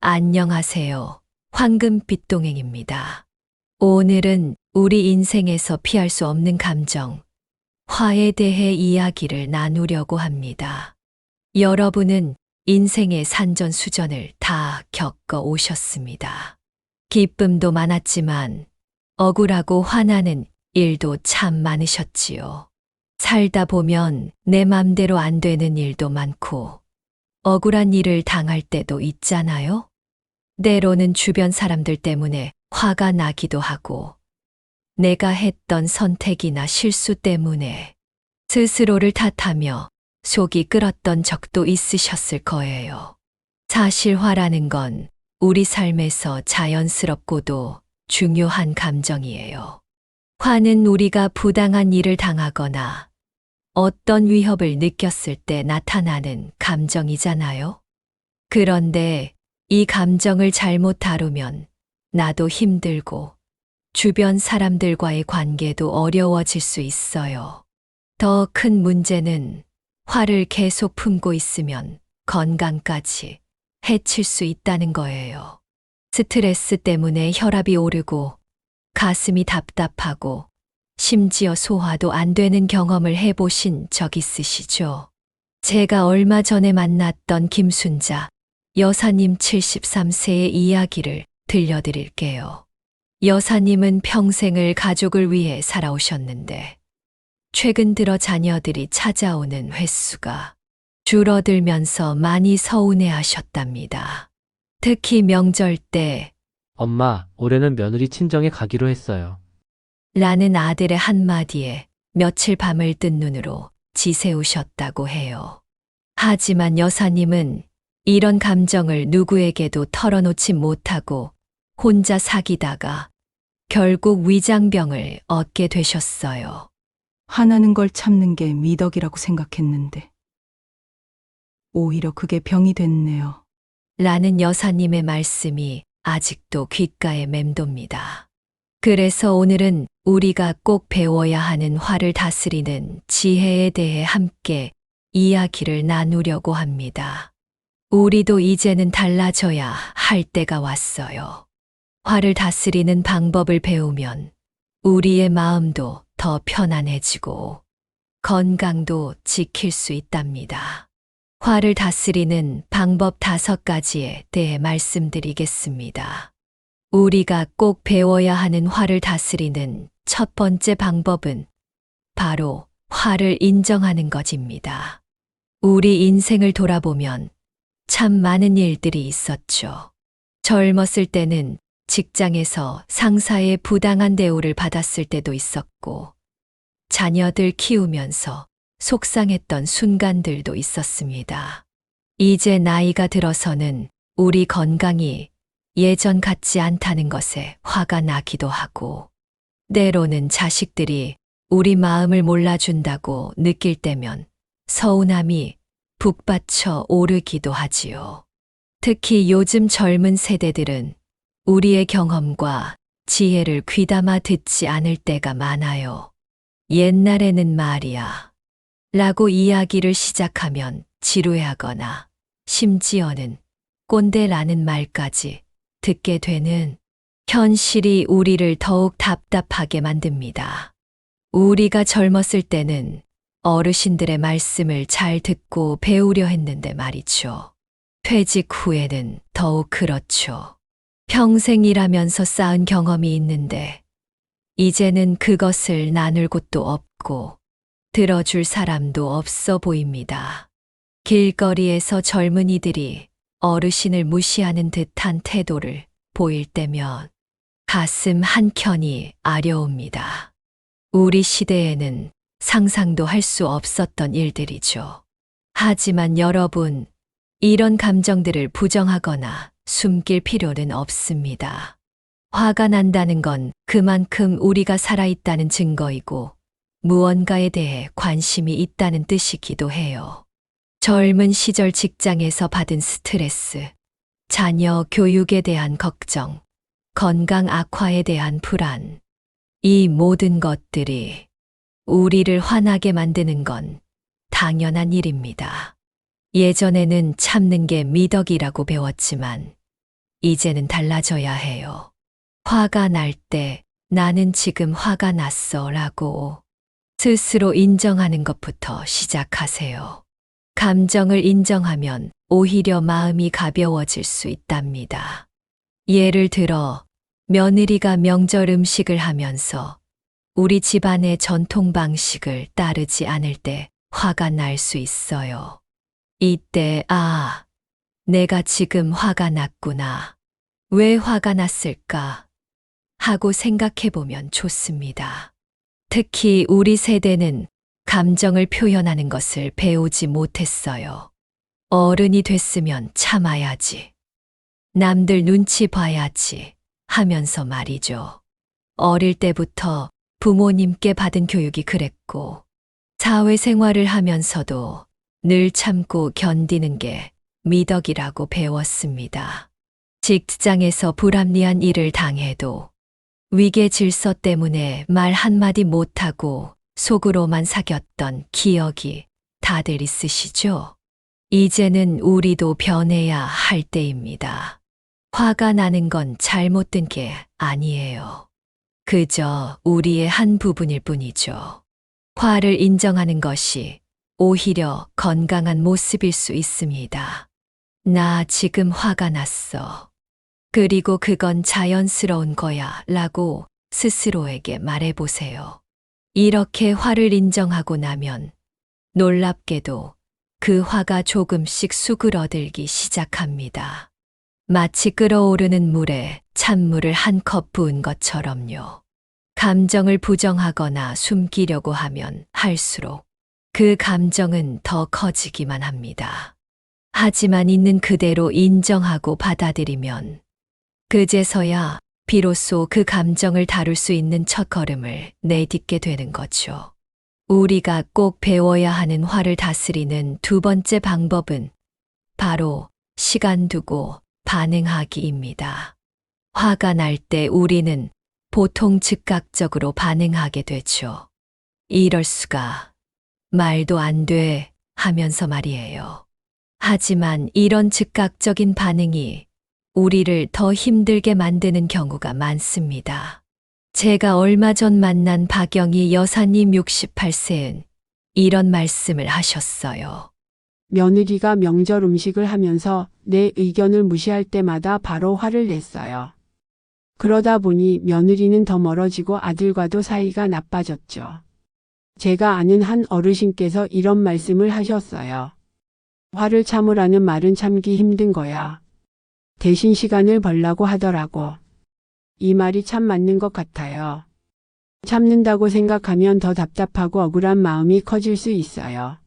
안녕하세요. 황금빛 동행입니다. 오늘은 우리 인생에서 피할 수 없는 감정, 화에 대해 이야기를 나누려고 합니다. 여러분은 인생의 산전수전을 다 겪어 오셨습니다. 기쁨도 많았지만 억울하고 화나는 일도 참 많으셨지요. 살다 보면 내 맘대로 안 되는 일도 많고 억울한 일을 당할 때도 있잖아요? 때로는 주변 사람들 때문에 화가 나기도 하고 내가 했던 선택이나 실수 때문에 스스로를 탓하며 속이 끓었던 적도 있으셨을 거예요. 사실 화라는 건 우리 삶에서 자연스럽고도 중요한 감정이에요. 화는 우리가 부당한 일을 당하거나 어떤 위협을 느꼈을 때 나타나는 감정이잖아요. 그런데 이 감정을 잘못 다루면 나도 힘들고 주변 사람들과의 관계도 어려워질 수 있어요. 더 큰 문제는 화를 계속 품고 있으면 건강까지 해칠 수 있다는 거예요. 스트레스 때문에 혈압이 오르고 가슴이 답답하고 심지어 소화도 안 되는 경험을 해보신 적 있으시죠? 제가 얼마 전에 만났던 김순자 여사님 73세의 이야기를 들려드릴게요. 여사님은 평생을 가족을 위해 살아오셨는데 최근 들어 자녀들이 찾아오는 횟수가 줄어들면서 많이 서운해 하셨답니다. 특히 명절 때 엄마, 올해는 며느리 친정에 가기로 했어요. 라는 아들의 한마디에 며칠 밤을 뜬 눈으로 지새우셨다고 해요. 하지만 여사님은 이런 감정을 누구에게도 털어놓지 못하고 혼자 사귀다가 결국 위장병을 얻게 되셨어요. 화나는 걸 참는 게 미덕이라고 생각했는데 오히려 그게 병이 됐네요. 라는 여사님의 말씀이 아직도 귓가에 맴돕니다. 그래서 오늘은 우리가 꼭 배워야 하는 화를 다스리는 지혜에 대해 함께 이야기를 나누려고 합니다. 우리도 이제는 달라져야 할 때가 왔어요. 화를 다스리는 방법을 배우면 우리의 마음도 더 편안해지고 건강도 지킬 수 있답니다. 화를 다스리는 방법 5가지에 대해 말씀드리겠습니다. 우리가 꼭 배워야 하는 화를 다스리는 첫 번째 방법은 바로 화를 인정하는 것입니다. 우리 인생을 돌아보면 참 많은 일들이 있었죠. 젊었을 때는 직장에서 상사의 부당한 대우를 받았을 때도 있었고, 자녀들 키우면서 속상했던 순간들도 있었습니다. 이제 나이가 들어서는 우리 건강이 예전 같지 않다는 것에 화가 나기도 하고, 때로는 자식들이 우리 마음을 몰라준다고 느낄 때면 서운함이 북받쳐 오르기도 하지요. 특히 요즘 젊은 세대들은 우리의 경험과 지혜를 귀담아 듣지 않을 때가 많아요. 옛날에는 말이야 라고 이야기를 시작하면 지루해하거나 심지어는 꼰대라는 말까지 듣게 되는 현실이 우리를 더욱 답답하게 만듭니다. 우리가 젊었을 때는 어르신들의 말씀을 잘 듣고 배우려 했는데 말이죠. 퇴직 후에는 더욱 그렇죠. 평생 일하면서 쌓은 경험이 있는데 이제는 그것을 나눌 곳도 없고 들어줄 사람도 없어 보입니다. 길거리에서 젊은이들이 어르신을 무시하는 듯한 태도를 보일 때면 가슴 한켠이 아려옵니다. 우리 시대에는 상상도 할 수 없었던 일들이죠. 하지만 여러분, 이런 감정들을 부정하거나 숨길 필요는 없습니다. 화가 난다는 건 그만큼 우리가 살아있다는 증거이고 무언가에 대해 관심이 있다는 뜻이기도 해요. 젊은 시절 직장에서 받은 스트레스, 자녀 교육에 대한 걱정, 건강 악화에 대한 불안, 이 모든 것들이 우리를 화나게 만드는 건 당연한 일입니다. 예전에는 참는 게 미덕이라고 배웠지만 이제는 달라져야 해요. 화가 날 때 나는 지금 화가 났어 라고 스스로 인정하는 것부터 시작하세요. 감정을 인정하면 오히려 마음이 가벼워질 수 있답니다. 예를 들어 며느리가 명절 음식을 하면서 우리 집안의 전통 방식을 따르지 않을 때 화가 날 수 있어요. 이때 내가 지금 화가 났구나. 왜 화가 났을까? 하고 생각해 보면 좋습니다. 특히 우리 세대는 감정을 표현하는 것을 배우지 못했어요. 어른이 됐으면 참아야지. 남들 눈치 봐야지 하면서 말이죠. 어릴 때부터 부모님께 받은 교육이 그랬고, 사회생활을 하면서도 늘 참고 견디는 게 미덕이라고 배웠습니다. 직장에서 불합리한 일을 당해도 위계 질서 때문에 말 한마디 못하고 속으로만 사겼던 기억이 다들 있으시죠? 이제는 우리도 변해야 할 때입니다. 화가 나는 건 잘못된 게 아니에요. 그저 우리의 한 부분일 뿐이죠. 화를 인정하는 것이 오히려 건강한 모습일 수 있습니다. 나 지금 화가 났어. 그리고 그건 자연스러운 거야 라고 스스로에게 말해보세요. 이렇게 화를 인정하고 나면 놀랍게도 그 화가 조금씩 수그러들기 시작합니다. 마치 끓어오르는 물에 찬물을 한 컵 부은 것처럼요. 감정을 부정하거나 숨기려고 하면 할수록 그 감정은 더 커지기만 합니다. 하지만 있는 그대로 인정하고 받아들이면 그제서야 비로소 그 감정을 다룰 수 있는 첫걸음을 내딛게 되는 거죠. 우리가 꼭 배워야 하는 화를 다스리는 두 번째 방법은 바로 시간 두고 반응하기입니다. 화가 날 때 우리는 보통 즉각적으로 반응하게 되죠. 이럴 수가, 말도 안 돼 하면서 말이에요. 하지만 이런 즉각적인 반응이 우리를 더 힘들게 만드는 경우가 많습니다. 제가 얼마 전 만난 박영희 여사님 68세는 이런 말씀을 하셨어요. 며느리가 명절 음식을 하면서 내 의견을 무시할 때마다 바로 화를 냈어요. 그러다 보니 며느리는 더 멀어지고 아들과도 사이가 나빠졌죠. 제가 아는 한 어르신께서 이런 말씀을 하셨어요. 화를 참으라는 말은 참기 힘든 거야. 대신 시간을 벌라고 하더라고. 이 말이 참 맞는 것 같아요. 참는다고 생각하면 더 답답하고 억울한 마음이 커질 수 있어요.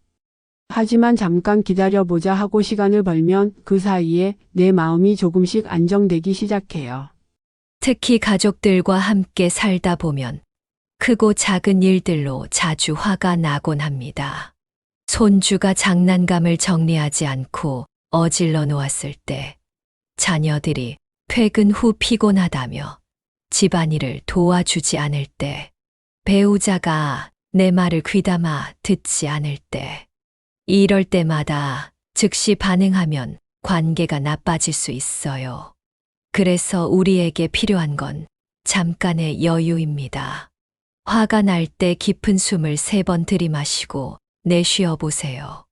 하지만 잠깐 기다려보자 하고 시간을 벌면 그 사이에 내 마음이 조금씩 안정되기 시작해요. 특히 가족들과 함께 살다 보면 크고 작은 일들로 자주 화가 나곤 합니다. 손주가 장난감을 정리하지 않고 어질러 놓았을 때, 자녀들이 퇴근 후 피곤하다며 집안일을 도와주지 않을 때, 배우자가 내 말을 귀담아 듣지 않을 때, 이럴 때마다 즉시 반응하면 관계가 나빠질 수 있어요. 그래서 우리에게 필요한 건 잠깐의 여유입니다. 화가 날 때 깊은 숨을 3번 들이마시고 내쉬어 보세요.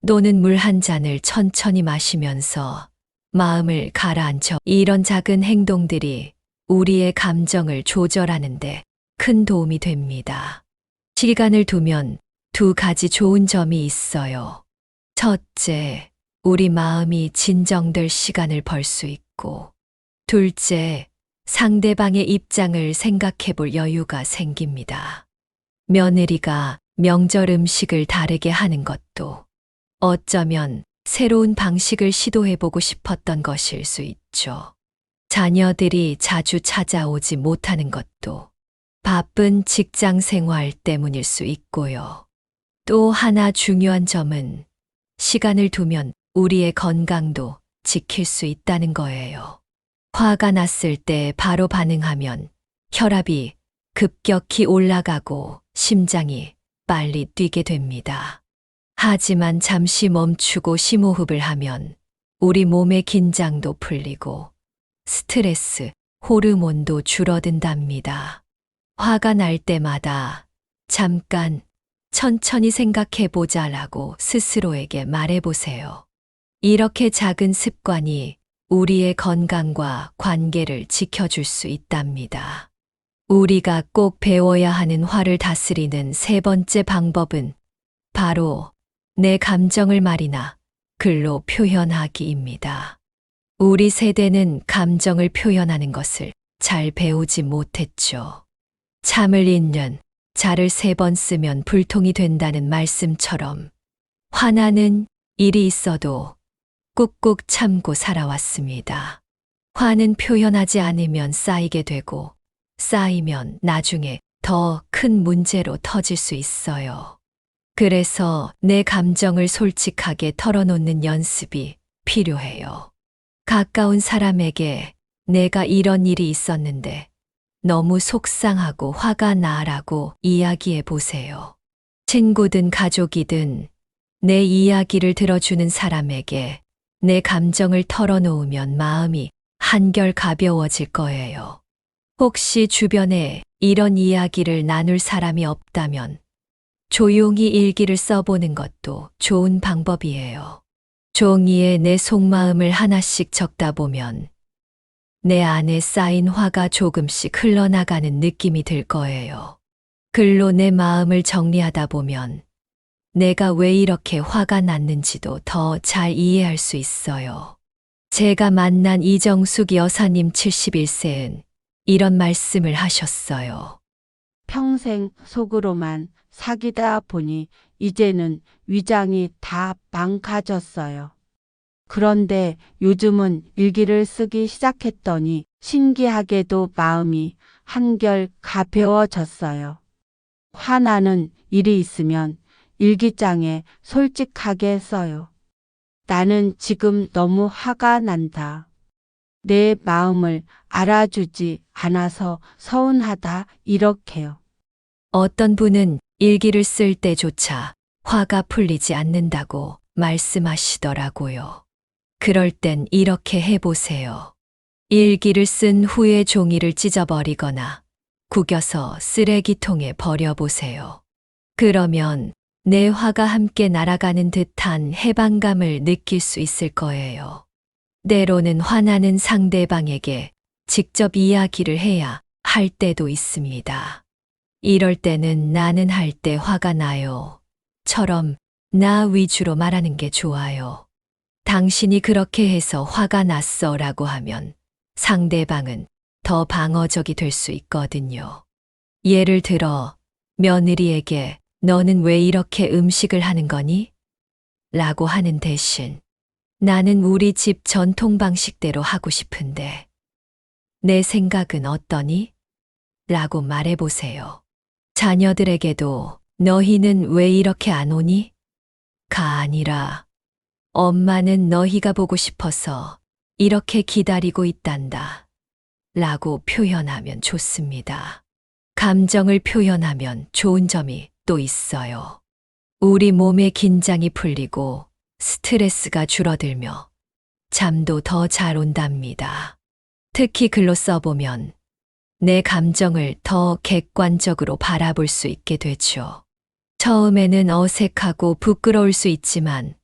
또는 물 한 잔을 천천히 마시면서 마음을 가라앉혀. 이런 작은 행동들이 우리의 감정을 조절하는데 큰 도움이 됩니다. 시간을 두면 2가지 좋은 점이 있어요. 첫째, 우리 마음이 진정될 시간을 벌 수 있고, 둘째, 상대방의 입장을 생각해 볼 여유가 생깁니다. 며느리가 명절 음식을 다르게 하는 것도 어쩌면 새로운 방식을 시도해보고 싶었던 것일 수 있죠. 자녀들이 자주 찾아오지 못하는 것도 바쁜 직장 생활 때문일 수 있고요. 또 하나 중요한 점은 시간을 두면 우리의 건강도 지킬 수 있다는 거예요. 화가 났을 때 바로 반응하면 혈압이 급격히 올라가고 심장이 빨리 뛰게 됩니다. 하지만 잠시 멈추고 심호흡을 하면 우리 몸의 긴장도 풀리고 스트레스, 호르몬도 줄어든답니다. 화가 날 때마다 잠깐 천천히 생각해보자라고 스스로에게 말해보세요. 이렇게 작은 습관이 우리의 건강과 관계를 지켜줄 수 있답니다. 우리가 꼭 배워야 하는 화를 다스리는 세 번째 방법은 바로 내 감정을 말이나 글로 표현하기입니다. 우리 세대는 감정을 표현하는 것을 잘 배우지 못했죠. 참을 잇는 자를 3번 쓰면 불통이 된다는 말씀처럼 화나는 일이 있어도 꾹꾹 참고 살아왔습니다. 화는 표현하지 않으면 쌓이게 되고 쌓이면 나중에 더 큰 문제로 터질 수 있어요. 그래서 내 감정을 솔직하게 털어놓는 연습이 필요해요. 가까운 사람에게 내가 이런 일이 있었는데 너무 속상하고 화가 나라고 이야기해 보세요. 친구든 가족이든 내 이야기를 들어주는 사람에게 내 감정을 털어놓으면 마음이 한결 가벼워질 거예요. 혹시 주변에 이런 이야기를 나눌 사람이 없다면 조용히 일기를 써보는 것도 좋은 방법이에요. 종이에 내 속마음을 하나씩 적다 보면 내 안에 쌓인 화가 조금씩 흘러나가는 느낌이 들 거예요. 글로 내 마음을 정리하다 보면 내가 왜 이렇게 화가 났는지도 더 잘 이해할 수 있어요. 제가 만난 이정숙 여사님 71세는 이런 말씀을 하셨어요. 평생 속으로만 사귀다 보니 이제는 위장이 다 망가졌어요. 그런데 요즘은 일기를 쓰기 시작했더니 신기하게도 마음이 한결 가벼워졌어요. 화나는 일이 있으면 일기장에 솔직하게 써요. 나는 지금 너무 화가 난다. 내 마음을 알아주지 않아서 서운하다 이렇게요. 어떤 분은 일기를 쓸 때조차 화가 풀리지 않는다고 말씀하시더라고요. 그럴 땐 이렇게 해보세요. 일기를 쓴 후에 종이를 찢어버리거나 구겨서 쓰레기통에 버려보세요. 그러면 내 화가 함께 날아가는 듯한 해방감을 느낄 수 있을 거예요. 때로는 화나는 상대방에게 직접 이야기를 해야 할 때도 있습니다. 이럴 때는 나는 할 때 화가 나요. 처럼 나 위주로 말하는 게 좋아요. 당신이 그렇게 해서 화가 났어 라고 하면 상대방은 더 방어적이 될 수 있거든요. 예를 들어 며느리에게 너는 왜 이렇게 음식을 하는 거니? 라고 하는 대신 나는 우리 집 전통 방식대로 하고 싶은데 내 생각은 어떠니? 라고 말해보세요. 자녀들에게도 너희는 왜 이렇게 안 오니? 가 아니라 엄마는 너희가 보고 싶어서 이렇게 기다리고 있단다. 라고 표현하면 좋습니다. 감정을 표현하면 좋은 점이 또 있어요. 우리 몸의 긴장이 풀리고 스트레스가 줄어들며 잠도 더 잘 온답니다. 특히 글로 써보면 내 감정을 더 객관적으로 바라볼 수 있게 되죠. 처음에는 어색하고 부끄러울 수 있지만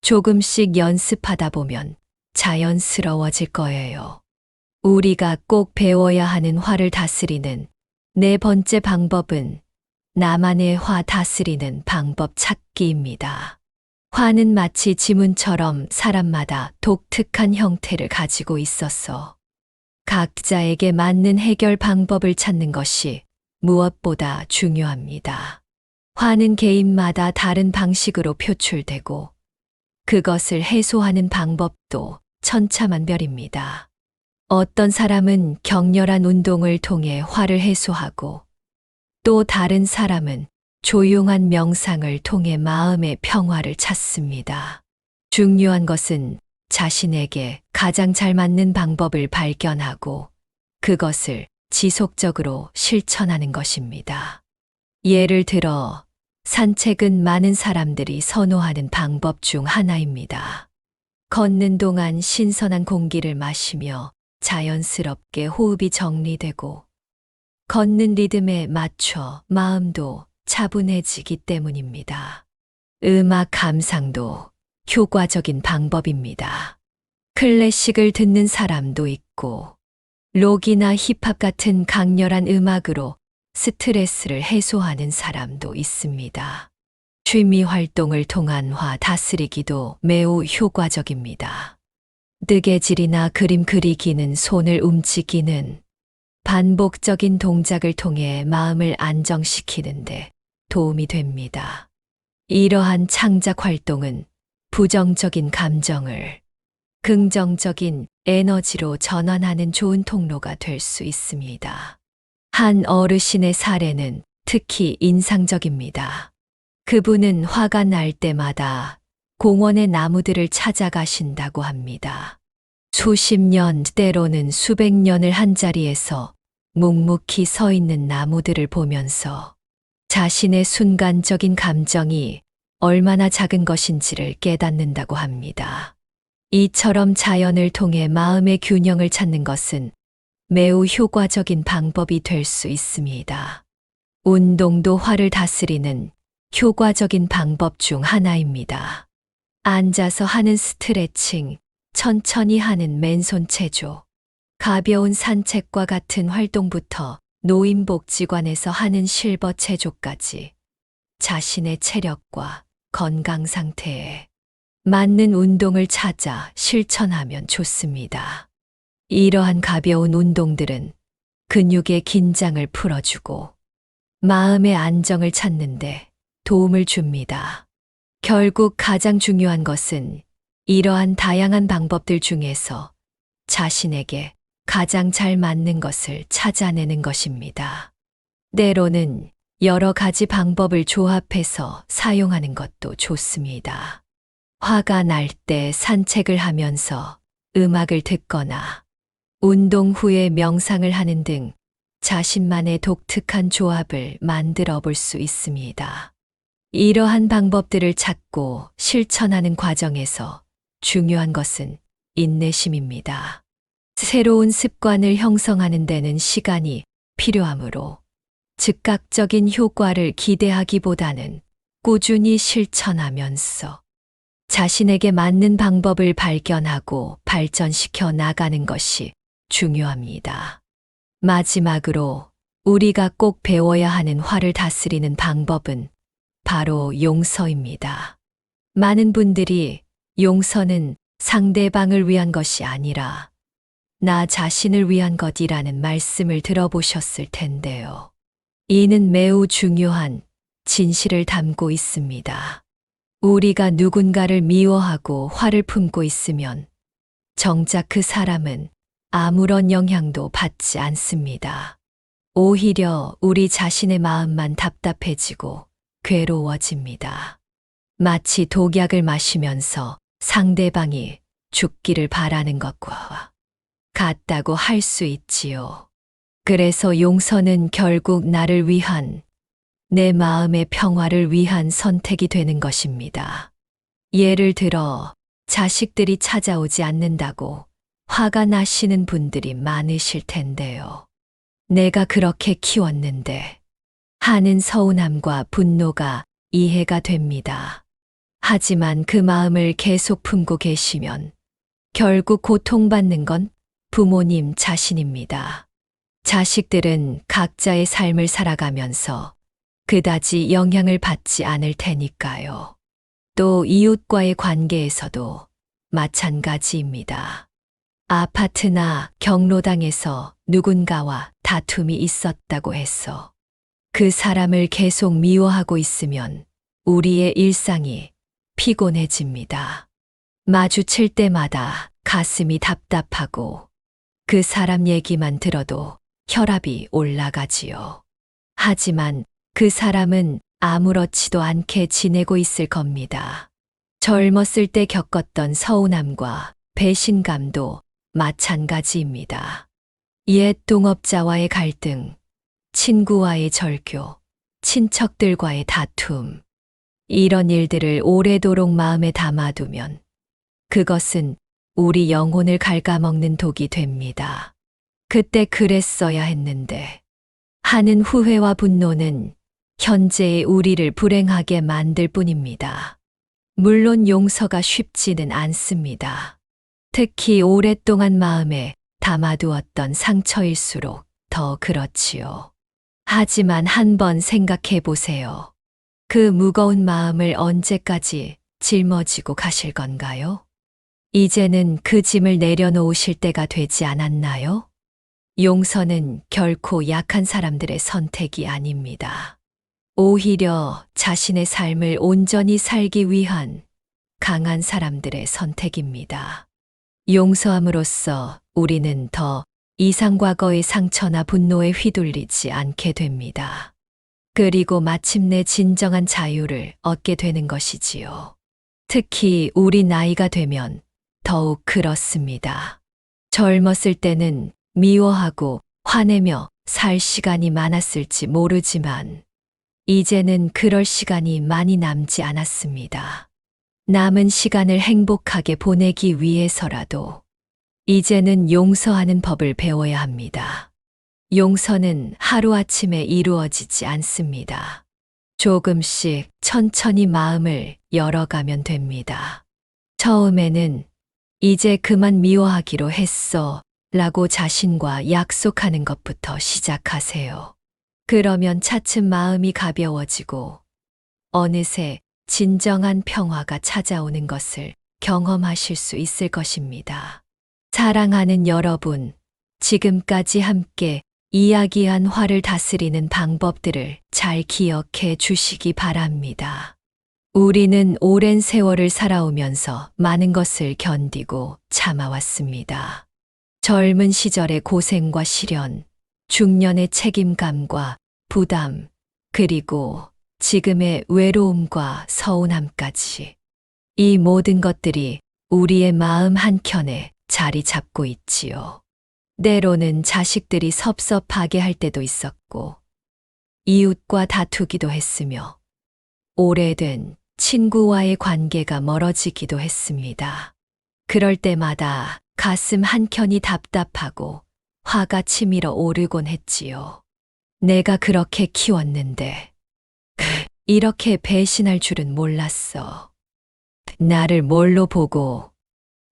조금씩 연습하다 보면 자연스러워질 거예요. 우리가 꼭 배워야 하는 화를 다스리는 네 번째 방법은 나만의 화 다스리는 방법 찾기입니다. 화는 마치 지문처럼 사람마다 독특한 형태를 가지고 있어서 각자에게 맞는 해결 방법을 찾는 것이 무엇보다 중요합니다. 화는 개인마다 다른 방식으로 표출되고 그것을 해소하는 방법도 천차만별입니다. 어떤 사람은 격렬한 운동을 통해 화를 해소하고 또 다른 사람은 조용한 명상을 통해 마음의 평화를 찾습니다. 중요한 것은 자신에게 가장 잘 맞는 방법을 발견하고 그것을 지속적으로 실천하는 것입니다. 예를 들어 산책은 많은 사람들이 선호하는 방법 중 하나입니다. 걷는 동안 신선한 공기를 마시며 자연스럽게 호흡이 정리되고 걷는 리듬에 맞춰 마음도 차분해지기 때문입니다. 음악 감상도 효과적인 방법입니다. 클래식을 듣는 사람도 있고, 록이나 힙합 같은 강렬한 음악으로 스트레스를 해소하는 사람도 있습니다. 취미 활동을 통한 화 다스리기도 매우 효과적입니다. 뜨개질이나 그림 그리기는 손을 움직이는 반복적인 동작을 통해 마음을 안정시키는데 도움이 됩니다. 이러한 창작 활동은 부정적인 감정을 긍정적인 에너지로 전환하는 좋은 통로가 될 수 있습니다. 한 어르신의 사례는 특히 인상적입니다. 그분은 화가 날 때마다 공원의 나무들을 찾아가신다고 합니다. 수십 년, 때로는 수백 년을 한자리에서 묵묵히 서 있는 나무들을 보면서 자신의 순간적인 감정이 얼마나 작은 것인지를 깨닫는다고 합니다. 이처럼 자연을 통해 마음의 균형을 찾는 것은 매우 효과적인 방법이 될 수 있습니다. 운동도 화를 다스리는 효과적인 방법 중 하나입니다. 앉아서 하는 스트레칭, 천천히 하는 맨손 체조, 가벼운 산책과 같은 활동부터 노인복지관에서 하는 실버 체조까지 자신의 체력과 건강 상태에 맞는 운동을 찾아 실천하면 좋습니다. 이러한 가벼운 운동들은 근육의 긴장을 풀어주고 마음의 안정을 찾는데 도움을 줍니다. 결국 가장 중요한 것은 이러한 다양한 방법들 중에서 자신에게 가장 잘 맞는 것을 찾아내는 것입니다. 때로는 여러 가지 방법을 조합해서 사용하는 것도 좋습니다. 화가 날 때 산책을 하면서 음악을 듣거나 운동 후에 명상을 하는 등 자신만의 독특한 조합을 만들어 볼 수 있습니다. 이러한 방법들을 찾고 실천하는 과정에서 중요한 것은 인내심입니다. 새로운 습관을 형성하는 데는 시간이 필요하므로 즉각적인 효과를 기대하기보다는 꾸준히 실천하면서 자신에게 맞는 방법을 발견하고 발전시켜 나가는 것이 중요합니다. 마지막으로 우리가 꼭 배워야 하는 화를 다스리는 방법은 바로 용서입니다. 많은 분들이 용서는 상대방을 위한 것이 아니라 나 자신을 위한 것이라는 말씀을 들어보셨을 텐데요. 이는 매우 중요한 진실을 담고 있습니다. 우리가 누군가를 미워하고 화를 품고 있으면 정작 그 사람은 아무런 영향도 받지 않습니다. 오히려 우리 자신의 마음만 답답해지고 괴로워집니다. 마치 독약을 마시면서 상대방이 죽기를 바라는 것과 같다고 할 수 있지요. 그래서 용서는 결국 나를 위한, 내 마음의 평화를 위한 선택이 되는 것입니다. 예를 들어 자식들이 찾아오지 않는다고 화가 나시는 분들이 많으실 텐데요. 내가 그렇게 키웠는데 하는 서운함과 분노가 이해가 됩니다. 하지만 그 마음을 계속 품고 계시면 결국 고통받는 건 부모님 자신입니다. 자식들은 각자의 삶을 살아가면서 그다지 영향을 받지 않을 테니까요. 또 이웃과의 관계에서도 마찬가지입니다. 아파트나 경로당에서 누군가와 다툼이 있었다고 해서 그 사람을 계속 미워하고 있으면 우리의 일상이 피곤해집니다. 마주칠 때마다 가슴이 답답하고 그 사람 얘기만 들어도 혈압이 올라가지요. 하지만 그 사람은 아무렇지도 않게 지내고 있을 겁니다. 젊었을 때 겪었던 서운함과 배신감도 마찬가지입니다. 옛 동업자와의 갈등, 친구와의 절교, 친척들과의 다툼, 이런 일들을 오래도록 마음에 담아두면 그것은 우리 영혼을 갉아먹는 독이 됩니다. 그때 그랬어야 했는데 하는 후회와 분노는 현재의 우리를 불행하게 만들 뿐입니다. 물론 용서가 쉽지는 않습니다. 특히 오랫동안 마음에 담아두었던 상처일수록 더 그렇지요. 하지만 한번 생각해 보세요. 그 무거운 마음을 언제까지 짊어지고 가실 건가요? 이제는 그 짐을 내려놓으실 때가 되지 않았나요? 용서는 결코 약한 사람들의 선택이 아닙니다. 오히려 자신의 삶을 온전히 살기 위한 강한 사람들의 선택입니다. 용서함으로써 우리는 더 이상 과거의 상처나 분노에 휘둘리지 않게 됩니다. 그리고 마침내 진정한 자유를 얻게 되는 것이지요. 특히 우리 나이가 되면 더욱 그렇습니다. 젊었을 때는 미워하고 화내며 살 시간이 많았을지 모르지만 이제는 그럴 시간이 많이 남지 않았습니다. 남은 시간을 행복하게 보내기 위해서라도 이제는 용서하는 법을 배워야 합니다. 용서는 하루아침에 이루어지지 않습니다. 조금씩 천천히 마음을 열어가면 됩니다. 처음에는 이제 그만 미워하기로 했어 라고 자신과 약속하는 것부터 시작하세요. 그러면 차츰 마음이 가벼워지고 어느새 진정한 평화가 찾아오는 것을 경험하실 수 있을 것입니다. 사랑하는 여러분, 지금까지 함께 이야기한 화를 다스리는 방법들을 잘 기억해 주시기 바랍니다. 우리는 오랜 세월을 살아오면서 많은 것을 견디고 참아왔습니다. 젊은 시절의 고생과 시련, 중년의 책임감과 부담, 그리고 지금의 외로움과 서운함까지. 이 모든 것들이 우리의 마음 한켠에 자리 잡고 있지요. 때로는 자식들이 섭섭하게 할 때도 있었고, 이웃과 다투기도 했으며, 오래된 친구와의 관계가 멀어지기도 했습니다. 그럴 때마다 가슴 한켠이 답답하고 화가 치밀어 오르곤 했지요. 내가 그렇게 키웠는데, 이렇게 배신할 줄은 몰랐어. 나를 뭘로 보고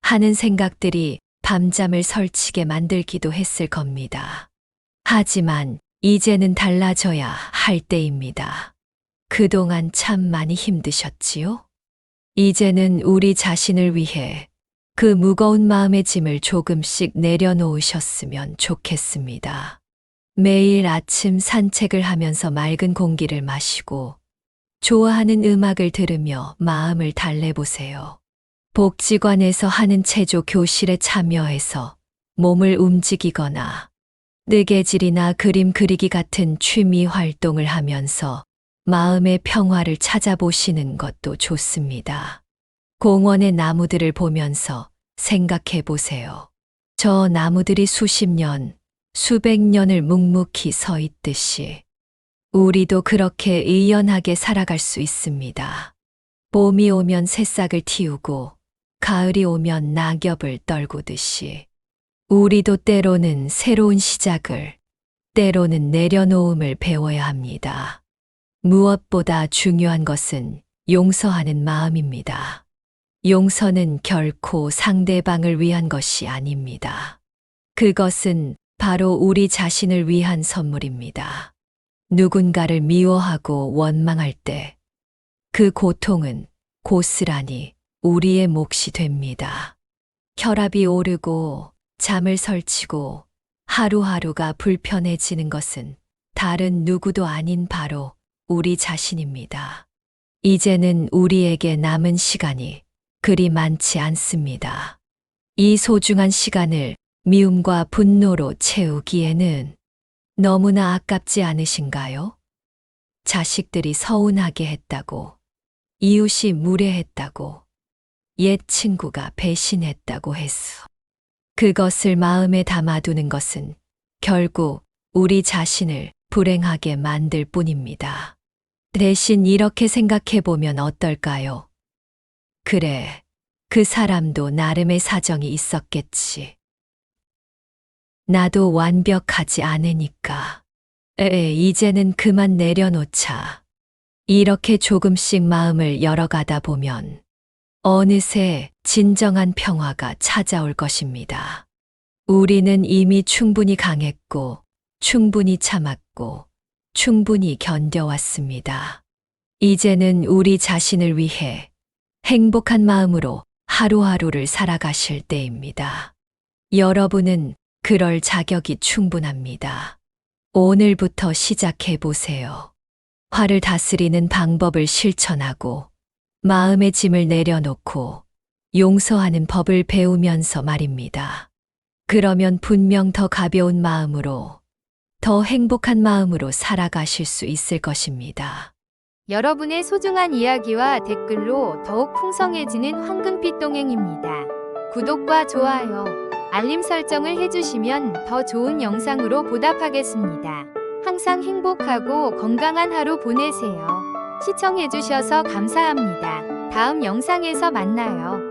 하는 생각들이 밤잠을 설치게 만들기도 했을 겁니다. 하지만 이제는 달라져야 할 때입니다. 그동안 참 많이 힘드셨지요? 이제는 우리 자신을 위해 그 무거운 마음의 짐을 조금씩 내려놓으셨으면 좋겠습니다. 매일 아침 산책을 하면서 맑은 공기를 마시고 좋아하는 음악을 들으며 마음을 달래보세요. 복지관에서 하는 체조 교실에 참여해서 몸을 움직이거나 뜨개질이나 그림 그리기 같은 취미 활동을 하면서 마음의 평화를 찾아보시는 것도 좋습니다. 공원의 나무들을 보면서 생각해 보세요. 저 나무들이 수십 년, 수백 년을 묵묵히 서 있듯이 우리도 그렇게 의연하게 살아갈 수 있습니다. 봄이 오면 새싹을 틔우고 가을이 오면 낙엽을 떨구듯이 우리도 때로는 새로운 시작을, 때로는 내려놓음을 배워야 합니다. 무엇보다 중요한 것은 용서하는 마음입니다. 용서는 결코 상대방을 위한 것이 아닙니다. 그것은 바로 우리 자신을 위한 선물입니다. 누군가를 미워하고 원망할 때 그 고통은 고스란히 우리의 몫이 됩니다. 혈압이 오르고 잠을 설치고 하루하루가 불편해지는 것은 다른 누구도 아닌 바로 우리 자신입니다. 이제는 우리에게 남은 시간이 그리 많지 않습니다. 이 소중한 시간을 미움과 분노로 채우기에는 너무나 아깝지 않으신가요? 자식들이 서운하게 했다고, 이웃이 무례했다고, 옛 친구가 배신했다고 했어. 그것을 마음에 담아두는 것은 결국 우리 자신을 불행하게 만들 뿐입니다. 대신 이렇게 생각해 보면 어떨까요? 그래, 그 사람도 나름의 사정이 있었겠지. 나도 완벽하지 않으니까. 이제는 그만 내려놓자. 이렇게 조금씩 마음을 열어가다 보면 어느새 진정한 평화가 찾아올 것입니다. 우리는 이미 충분히 강했고, 충분히 참았고, 충분히 견뎌왔습니다. 이제는 우리 자신을 위해 행복한 마음으로 하루하루를 살아가실 때입니다. 여러분은 그럴 자격이 충분합니다. 오늘부터 시작해 보세요. 화를 다스리는 방법을 실천하고, 마음의 짐을 내려놓고, 용서하는 법을 배우면서 말입니다. 그러면 분명 더 가벼운 마음으로, 더 행복한 마음으로 살아가실 수 있을 것입니다. 여러분의 소중한 이야기와 댓글로 더욱 풍성해지는 황금빛 동행입니다. 구독과 좋아요, 알림 설정을 해주시면 더 좋은 영상으로 보답하겠습니다. 항상 행복하고 건강한 하루 보내세요. 시청해주셔서 감사합니다. 다음 영상에서 만나요.